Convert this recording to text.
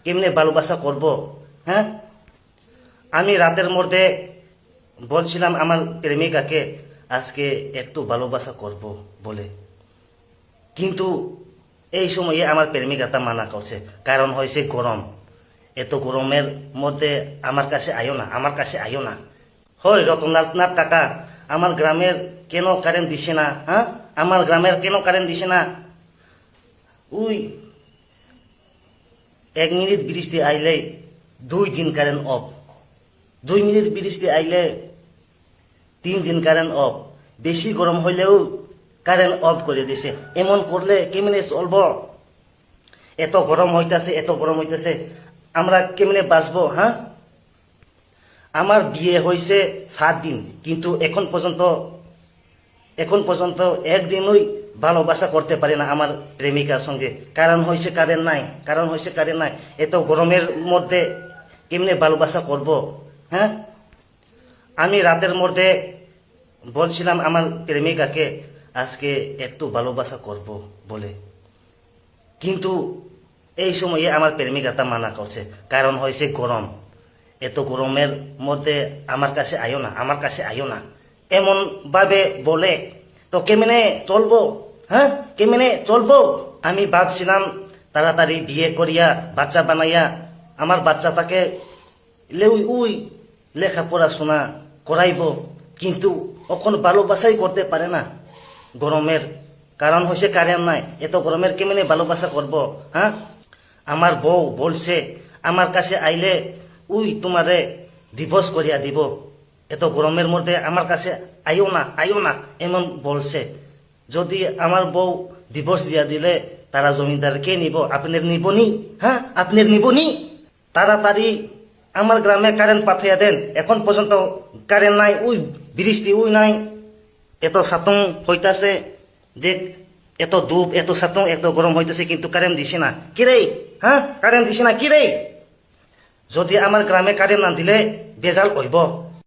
কেমনে ভালোবাসা করব। হ্যাঁ, আমি রাতের মধ্যে বলছিলাম আমার প্রেমিকাকে আজকে একটু ভালোবাসা করব বলে, কিন্তু এই সময়ে আমার প্রেমিকা তা মানা করছে, কারণ হয়েছে গরম। এত গরমের মধ্যে আমার কাছে আইও না, আমার কাছে আইও না। হয় রতনলাল কাকা, আমার গ্রামের কেন কারেন্ট দিছে না? হ্যাঁ, আমার গ্রামের কেন কারেন্ট দিছে না? উই 1 মিনিট বৃষ্টি আইলে 2 দিন কারেন্ট অফ, 2 মিনিট বৃষ্টি আইলে 3 দিন কারেন্ট অফ, বেশি গরম হইলেও কারেন্ট অফ করে দিছে। এমন করলে কেমনে চলব? এত গরম হইতাছে, এত গরম হইতাছে, আমরা কেমনে বাঁচবো? হ্যাঁ, আমার বিয়ে হয়েছে 7 দিন, কিন্তু এখন পর্যন্ত একদিনই ভালোবাসা করতে পারি না আমার প্রেমিকার সঙ্গে। কারণ হয়েছে কারেন্ট নাই, এত গরমের মধ্যে কেমনে ভালোবাসা করব? হ্যাঁ, আমি রাতের মধ্যে বলছিলাম আমার প্রেমিকাকে আজকে একটু ভালোবাসা করব বলে, কিন্তু এই সময়ে আমার প্রেমিকা তা মানা করছে, কারণ হয়েছে গরম। এত গরমের মধ্যে আমার কাছে আইও না, আমার কাছে আইও না, এমন ভাবে বলে তো কেমনে চলবো? হ্যাঁ, কেমনে চলবো? আমি ভাবছিলাম তাড়াতাড়ি বিয়ে করিয়া বাচ্চা বানাইয়া আমার বাচ্চাটাকে উই লেখাপড়াশোনা করাইব, কিন্তু এখন ভালোবাসাই করতে পারে না গরমের। কারণ হয়েছে কারেন্ট নাই, এত গরমের কেমনে ভালোবাসা করব? হ্যাঁ, আমার বউ বলছে আমার কাছে আইলে তোমারে ডিভোর্স করিয়া দিব, এত গরমের মধ্যে আমার কাছে আইও না এমন বলছে। যদি আমার বউ ডিভোর্স দিয়া দিলে তারা জমিদার কে নিব? আপনার নিবনি? হ্যাঁ, আপনার নিবনি? তাড়াতাড়ি আমার গ্রামে কারেন্ট পাঠাইয়া দেন, এখন পর্যন্ত কারেন্ট নাই, বৃষ্টি নাই, এত সাতং হইতাছে, দেখ এত ধূপ, এত সাতং, এত গরম হইতেছে, কিন্তু কারেন্ট দিছে না কিরে? হ্যাঁ, কারেন্ট দিছে না কিরে? যদি আমার গ্রামে কারেন্ট না দিলে বেজাল হইব।